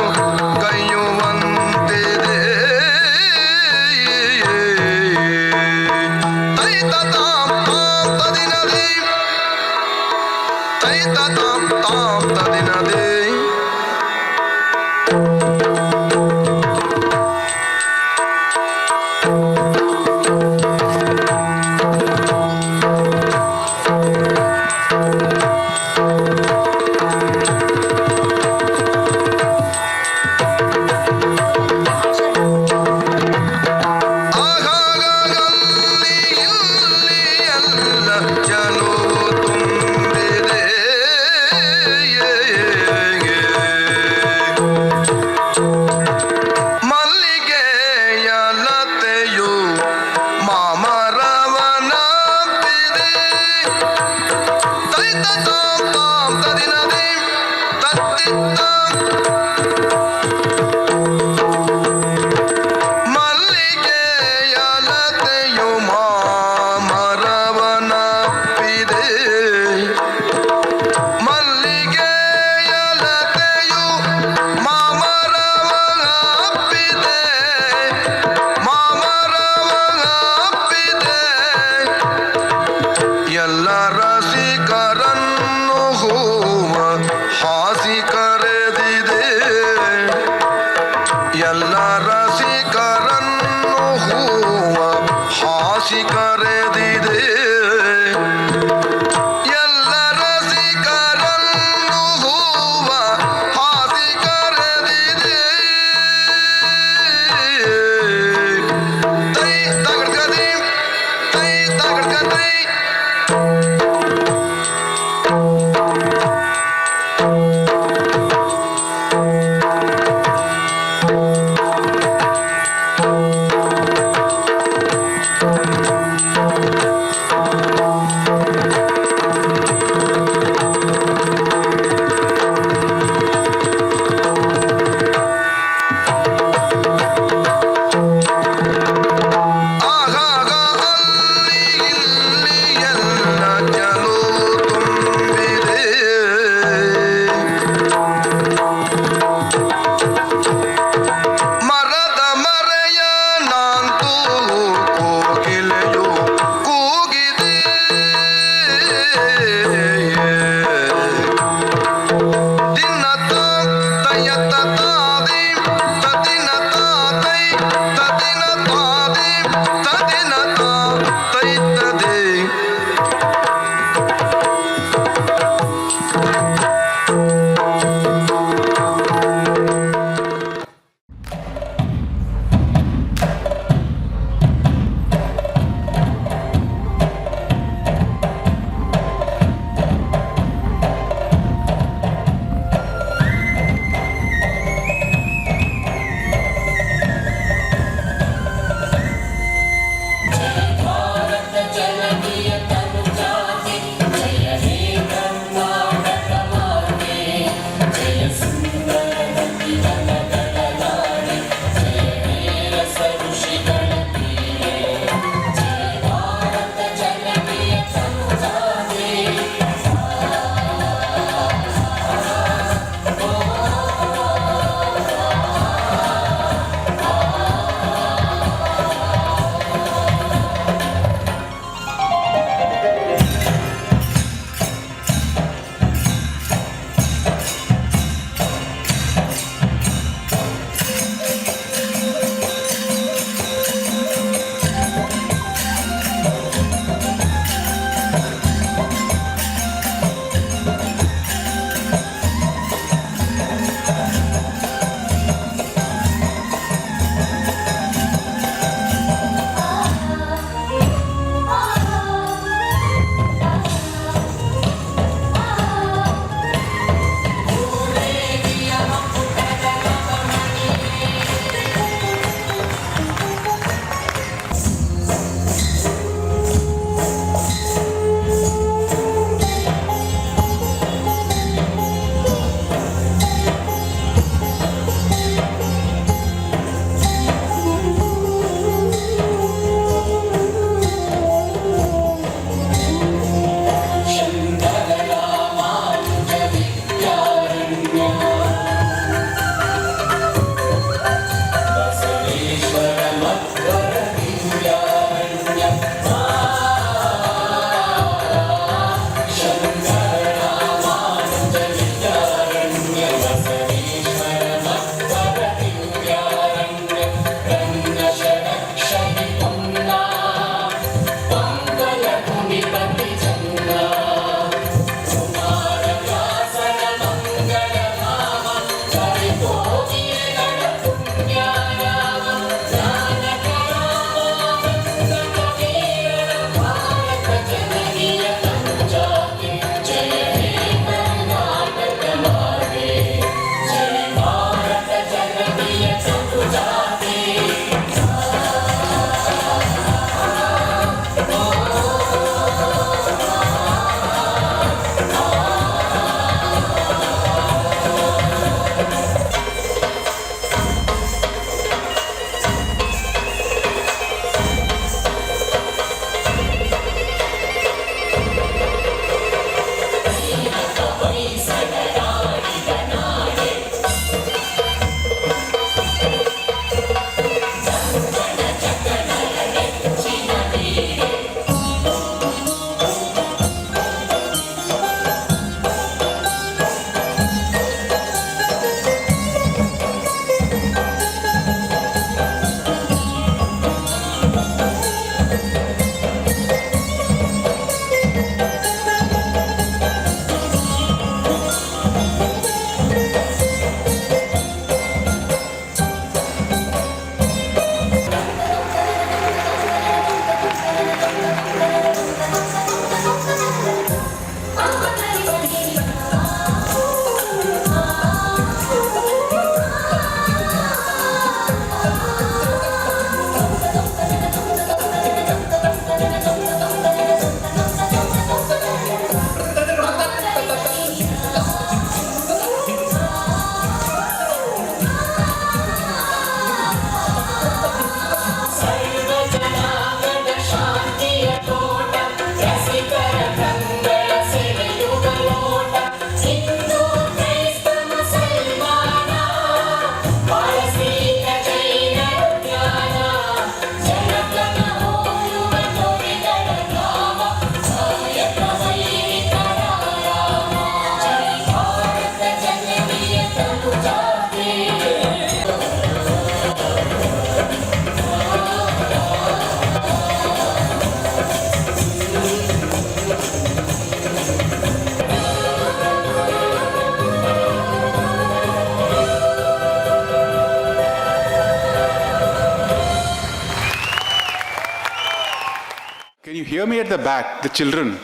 hear me at the back, the children.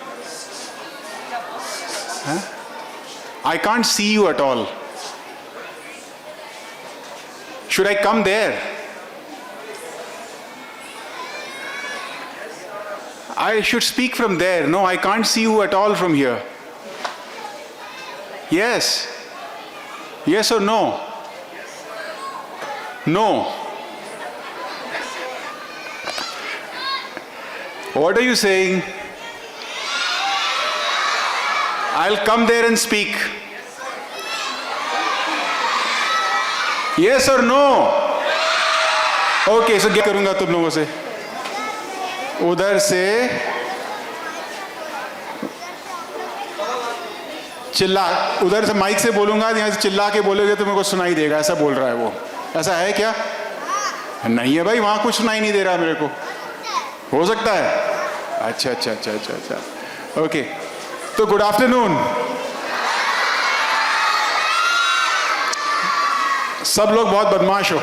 Huh? I can't see you at all. Should I come there? I should speak from there. No, I can't see you at all from here. Yes. Yes or no? No. What are you saying? I'll come there and speak. Yes or no? Okay, so क्या करूंगा तुम लोगों से? उधर से चिल्ला, उधर से माइक से बोलूंगा, यहाँ से चिल्ला के बोलोगे तो मेरे को सुनाई देगा, ऐसा बोल रहा है वो। ऐसा है क्या? नहीं है भाई, वहां कुछ सुनाई नहीं दे रहा मेरे को। हो सकता है? अच्छा अच्छा अच्छा अच्छा अच्छा, ओके। तो गुड आफ्टरनून। सब लोग बहुत बदमाश हो,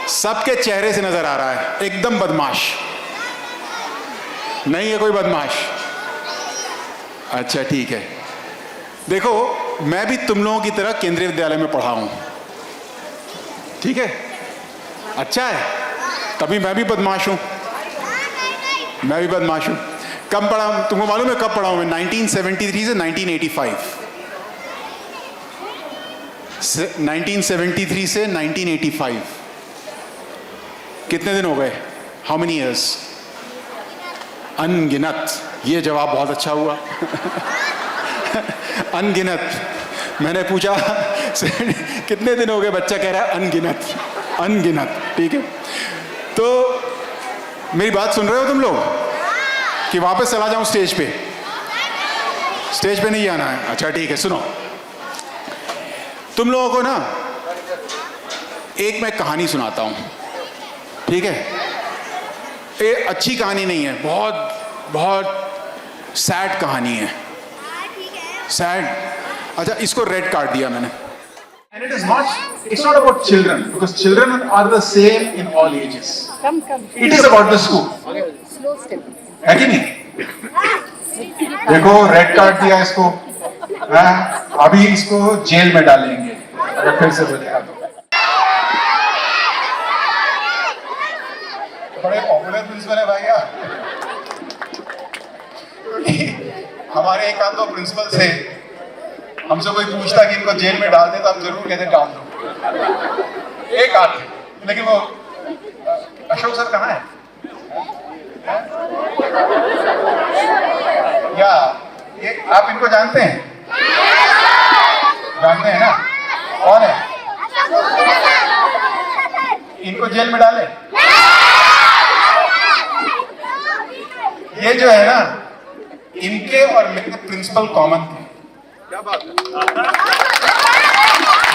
सबके चेहरे से नजर आ रहा है, एकदम बदमाश। नहीं है कोई बदमाश? अच्छा ठीक है। देखो, मैं भी तुम लोगों की तरह केंद्रीय विद्यालय में पढ़ा हूं, ठीक है? अच्छा है, तभी मैं भी बदमाश हूं। मैं भी बदमाश हूं। कब पढ़ा हूं तुमको मालूम है? कब पढ़ा हूं मैं? 1973 से 1985। 1973 से 1985। कितने दिन हो गए? How many years? अनगिनत। ये जवाब बहुत अच्छा हुआ। अनगिनत। मैंने पूछा कितने दिन हो गए, बच्चा कह रहा है अनगिनत। अनगिनत, ठीक है। तो मेरी बात सुन रहे हो तुम लोग कि वापस चला जाऊं स्टेज पे? स्टेज पे नहीं आना है? अच्छा ठीक है, सुनो। तुम लोगों को ना एक मैं कहानी सुनाता हूं, ठीक है? ये अच्छी कहानी नहीं है, बहुत सैड कहानी है। सैड। अच्छा, इसको रेड कार्ड दिया मैंने। And it is not, it's not about children, because children are the same in all ages. It is about the school. है कि नहीं? देखो, रेड कार्ड दिया इसको, अभी इसको जेल में डालेंगे अगर फिर से बोलेगा तो। बड़े पॉपुलर प्रिंसिपल है भैया। हमारे एक आध दो प्रिंसिपल से हमसे कोई पूछता कि इनको जेल में डाल दे तो हम जरूर कहते डाल दो। एक आध, लेकिन वो अशोक सर कहाँ है? या ये आप इनको जानते हैं? जानते हैं ना? कौन है? इनको जेल में डाले? ये जो है ना, इनके और मेरे प्रिंसिपल कॉमन थे। क्या बात है?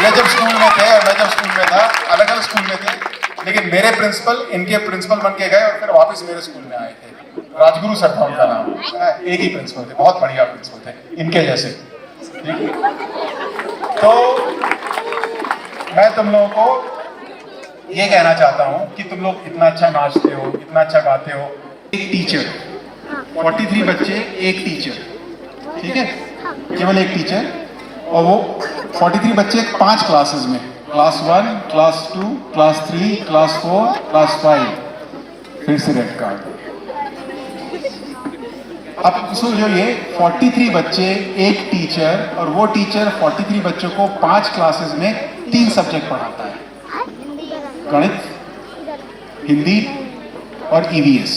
ये जब स्कूल में थे और मैं जब स्कूल में था, अलग अलग स्कूल में थे, लेकिन मेरे प्रिंसिपल इनके प्रिंसिपल बन के गए और फिर वापस मेरे स्कूल में आए थे। राजगुरु सर था उनका नाम, एक ही प्रिंसिपल थे, बहुत बढ़िया प्रिंसिपल थे, इनके जैसे। तो मैं तुम लोगों को ये कहना चाहता हूँ कि तुम लोग इतना अच्छा नाचते हो, इतना अच्छा गाते हो। एक टीचर, 43 बच्चे, एक टीचर, ठीक है? केवल एक टीचर, और वो 43 बच्चे 5 क्लासेस में, class 1, class 2, class 3, class 4, class 5। फिर से रेड कार्ड। अब सोचो, ये 43 बच्चे, एक टीचर, और वो टीचर 43 बच्चों को 5 क्लासेस में 3 सब्जेक्ट पढ़ाता है, गणित, हिंदी और ईवीएस।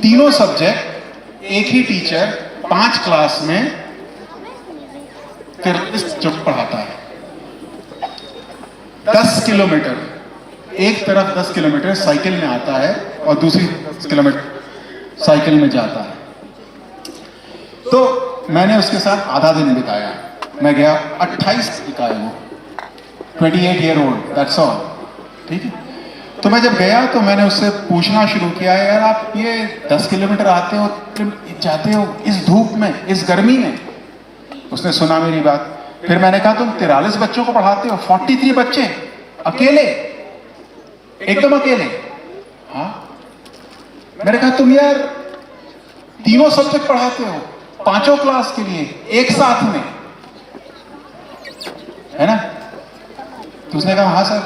तीनों सब्जेक्ट एक ही टीचर 5 क्लास में फिर जो पढ़ाता है। 10 किलोमीटर, एक तरफ 10 किलोमीटर साइकिल में आता है और दूसरी 10 किलोमीटर साइकिल में जाता है। तो मैंने उसके साथ आधा दिन बिताया। मैं गया, 28 का है वो, 28 ईयर ओल्ड, दैट्स ऑल, ठीक है? तो मैं जब गया तो मैंने उससे पूछना शुरू किया, यार आप ये 10 किलोमीटर आते हो, जाते हो इस धूप में, इस गर्मी में? उसने सुना मेरी बात। फिर मैंने कहा, तुम 43 बच्चों को पढ़ाते हो, 43 बच्चे अकेले, एकदम अकेले? हाँ। मैंने कहा तुम यार तीनों सब्जेक्ट पढ़ाते हो 5 क्लास के लिए एक साथ में, है ना? तो उसने कहा हाँ सर।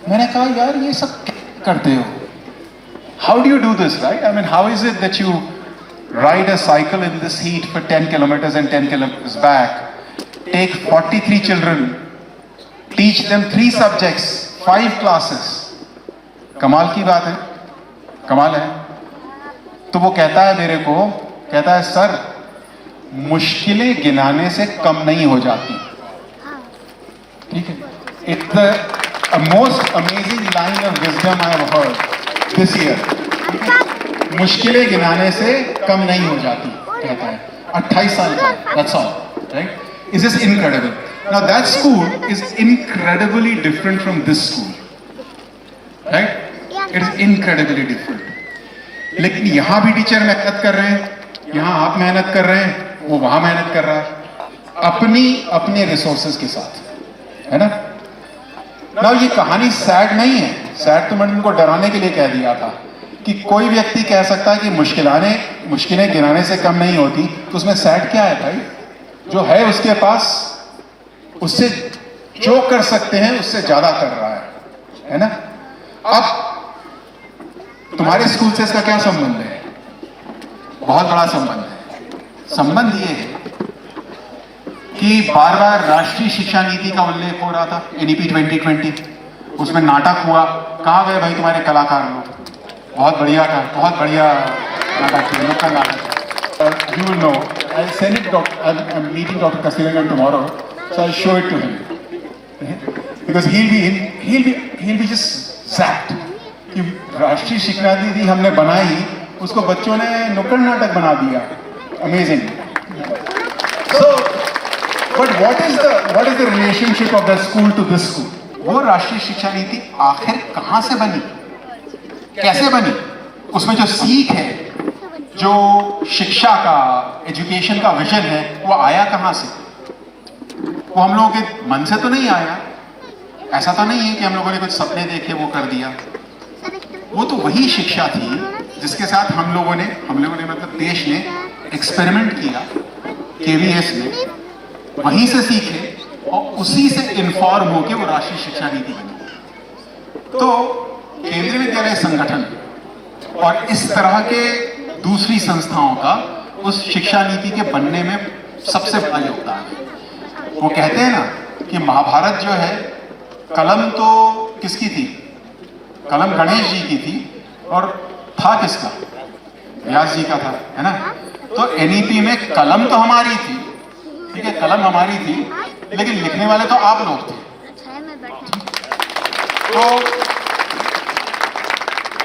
मैंने कहा यार ये सब क्या करते हो? How do you do this, right? I mean how is it that you ride a cycle in this heat for 10 kilometers and 10 kilometers back, take 43 children, teach them 3 subjects, 5 classes. कमाल की बात है, कमाल है। तो वो कहता है मेरे को, कहता है सर मुश्किलें गिनाने से कम नहीं हो जाती। ठीक है, it's the most amazing line of wisdom I have heard this year. मुश्किलें गिनाने से कम नहीं हो जाती, कहता है। 28 साल का, that's all, right? Is this incredible? Now that school is incredibly different from this school, right? It is incredibly different. लेकिन यहाँ भी टीचर मेहनत कर रहे हैं, यहाँ आप मेहनत कर रहे हैं, वो वहाँ मेहनत कर रहा है, अपने रिसोर्सेज के साथ, है ना? ना ये कहानी सैड नहीं है। सैड तो मैंने उनको डराने के लिए कह दिया था कि कोई व्यक्ति कह सकता है कि मुश्किलें गिनाने से कम नहीं होती, तो उसमें सैड क्या है भाई? जो है उसके पास, उससे जो कर सकते हैं उससे ज्यादा कर रहा है ना? अब तुम्हारे स्कूल से इसका क्या संबंध है? बहुत बड़ा संबंध है। संबंध ये है कि बार बार राष्ट्रीय शिक्षा नीति का उल्लेख हो रहा था, NEP 2020, उसमें नाटक हुआ। कहाँ गए भाई तुम्हारे कलाकार लोग? बहुत बढ़िया था, बहुत बढ़िया नाटक किया, नुक्कड़ नाटक। You will know. I'll send it. I'm meeting Dr. Kasturirangan tomorrow, so I'll show it to him because he'll be just zapped. कि राष्ट्रीय शिक्षा नीति हमने बनाई, उसको बच्चों ने नुक्कड़ नाटक बना दिया। Amazing. So, but what is the relationship of that school to this school? वो राष्ट्रीय शिक्षा नीति आखिर कहाँ से बनी, कैसे बनी? उसमें जो सीख है, जो शिक्षा का, एजुकेशन का विजन है, वो आया कहाँ से? वो हम लोगों के मन से तो नहीं आया। ऐसा तो नहीं है कि हम लोगों ने कुछ सपने देखे वो कर दिया। वो तो वही शिक्षा थी जिसके साथ हम लोगों ने मतलब देश ने एक्सपेरिमेंट किया KVS में, वहीं से सीखे और उसी से इन्फॉर्म होके वो राष्ट्रीय शिक्षा नीति बनी। तो केंद्रीय विद्यालय संगठन और इस तरह के दूसरी संस्थाओं का उस शिक्षा नीति के बनने में सबसे बड़ा योगदान है। वो कहते हैं ना कि महाभारत जो है, कलम तो किसकी थी? कलम गणेश जी की थी, और था किसका? व्यास जी का था, है ना? तो NEP में कलम तो हमारी थी, ठीक है, कलम हमारी थी, लेकिन लिखने वाले तो आप लोग थे। तो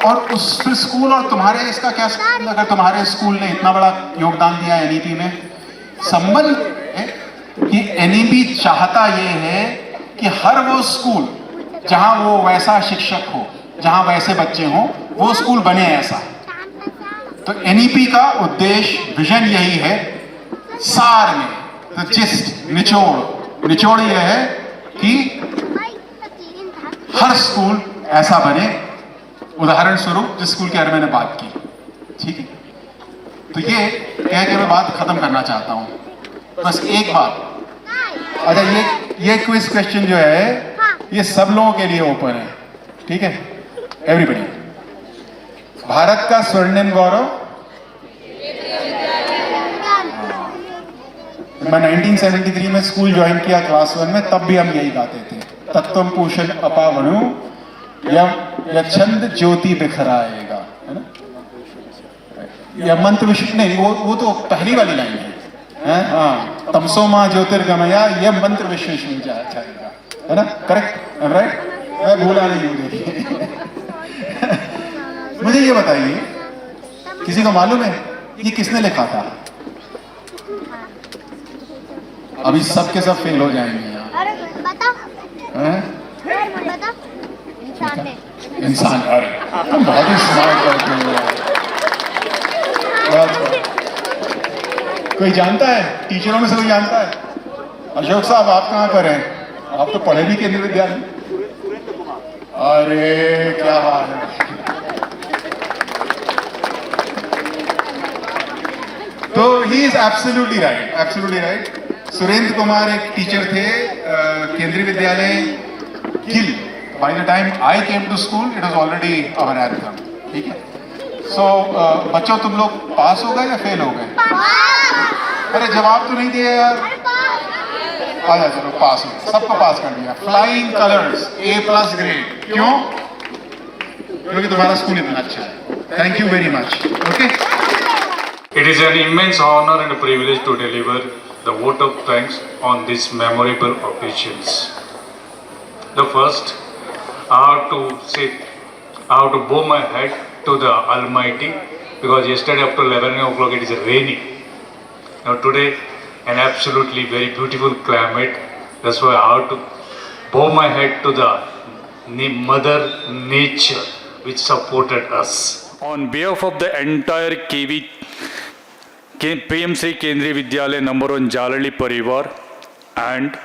और उस फिर स्कूल और तुम्हारे इसका क्या संबंध? अगर तुम्हारे स्कूल ने इतना बड़ा योगदान दिया NEP में, संबंध है कि NEP चाहता ये है कि हर वो स्कूल जहां वो वैसा शिक्षक हो, जहां वैसे बच्चे हों, वो स्कूल बने ऐसा। तो NEP का उद्देश्य, विजन यही है। सार में द जिस्ट, निचोड़ ये है कि हर स्कूल ऐसा बने। उदाहरण स्वरूप जिस स्कूल के बारे में मैंने बात की, ठीक है? तो ये कह के मैं बात खत्म करना चाहता हूं। बस एक बात, अच्छा ये क्विज क्वेश्चन जो है ये सब लोगों के लिए ओपन है, ठीक है? एवरीबडी। भारत का स्वर्णिम गौरव, मैं 1973 में स्कूल ज्वाइन किया क्लास 1 में, तब भी हम यही गाते थे, तत्वम पूषण अपावणु या छंद ज्योति बिखराएगा, है ना? या मंत्र विश्व नहीं, वो तो पहली वाली लाइन है। हाँ, तमसो मां ज्योतिर्गमया, यह मंत्र विश्व में जाएगा, है ना? Correct, right? मैं भूला नहीं हूँ। देखिए मुझे ये बताइए, किसी को मालूम है ये किसने लिखा था? अभी सब के सब फेल हो जाएंगे यहाँ। इंसान, अरे तुम बहुत ही स्मार्ट करते हो। कोई जानता है? टीचरों में से कोई जानता है? अशोक साहब आप कहाँ पर हैं? आप तो पढ़े भी केंद्रीय विद्यालय। अरे क्या बात है। तो he is absolutely right. Surendra Kumar एक टीचर थे Kendriya Vidyalaya Gill. By the time I came to school it was already our anthem. ठीक है. सो बच्चों तुम लोग पास हो गए या फेल हो गए? अरे जवाब तो नहीं दिया यार. आजा चलो पास हो. सबको पास कर दिया. Flying colours A+ grade. क्यों? क्योंकि तुम्हारा स्कूल इतना अच्छा है. Thank you very much. Okay. It is an immense honor and a privilege to deliver the vote of thanks on these memorable occasions. The first, I have to bow my head to the Almighty because yesterday after 11 o'clock it is raining. Now today, an absolutely very beautiful climate. That's why I have to bow my head to the Mother Nature which supported us. On behalf of the entire PM Shri Kendriya Vidyalaya number 1 Jalalli Parivar and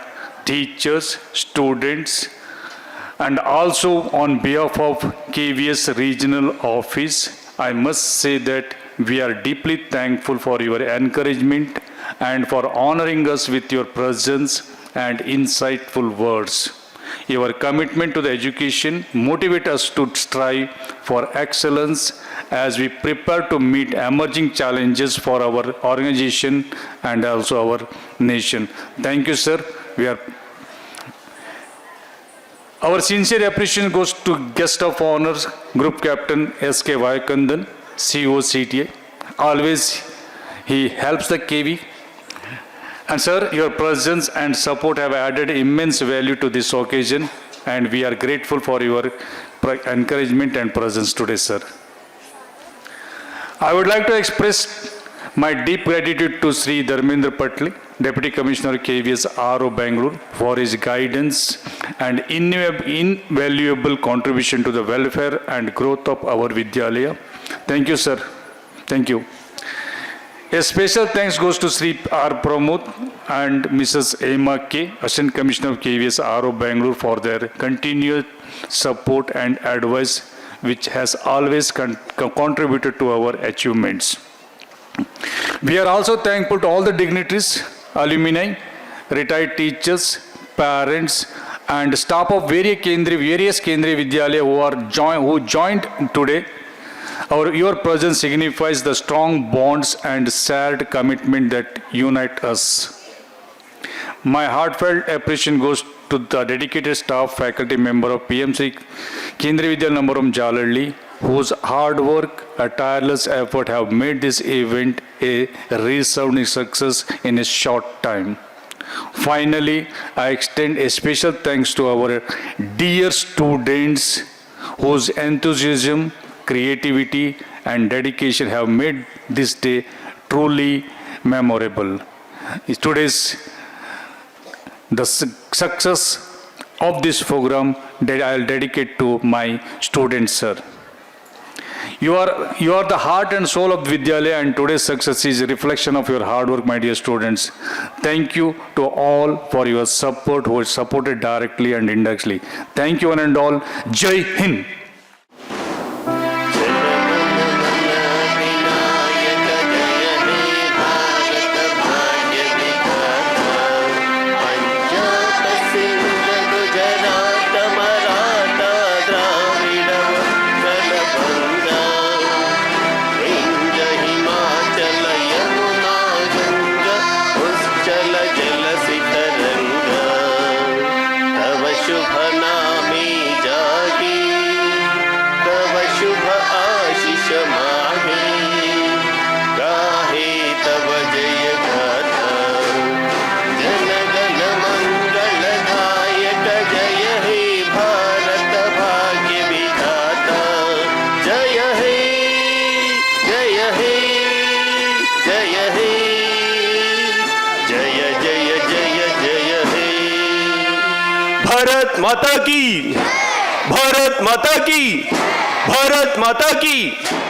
teachers, students, and also on behalf of KVS regional office, I must say that we are deeply thankful for your encouragement and for honoring us with your presence and insightful words. Your commitment to the education motivates us to strive for excellence as we prepare to meet emerging challenges for our organization and also our nation. Thank you, sir. Our sincere appreciation goes to guest of honors, Group Captain S.K. Vayakandan, CO CTA. Always he helps the KV. And sir, your presence and support have added immense value to this occasion, and we are grateful for your encouragement and presence today, sir. I would like to express my deep gratitude to Sri Dharmendra Patli, Deputy Commissioner KVS RO Bangalore, for his guidance and invaluable contribution to the welfare and growth of our Vidyalaya. Thank you, sir. Thank you. A special thanks goes to Sri R. Pramod and Mrs. Emma K., Assistant Commissioner of KVS RO Bangalore, for their continued support and advice, which has always contributed to our achievements. We are also thankful to all the dignitaries, alumni, retired teachers, parents, and staff of various Kendriya Vidyalaya who joined today. Your presence signifies the strong bonds and shared commitment that unite us. My heartfelt appreciation goes to the dedicated staff, faculty member of PM Shri Kendriya Vidyalaya number 1 Jalalli, whose hard work and tireless effort have made this event a resounding success in a short time. Finally, I extend a special thanks to our dear students whose enthusiasm, creativity and dedication have made this day truly memorable. The success of this program that I will dedicate to my students, sir. You are the heart and soul of Vidyalaya, and today's success is a reflection of your hard work, my dear students. Thank you to all for your support, who is supported directly and indirectly. Thank you one and all. Jai Hind. Bharat माता की, भारत माता की, भारत माता की।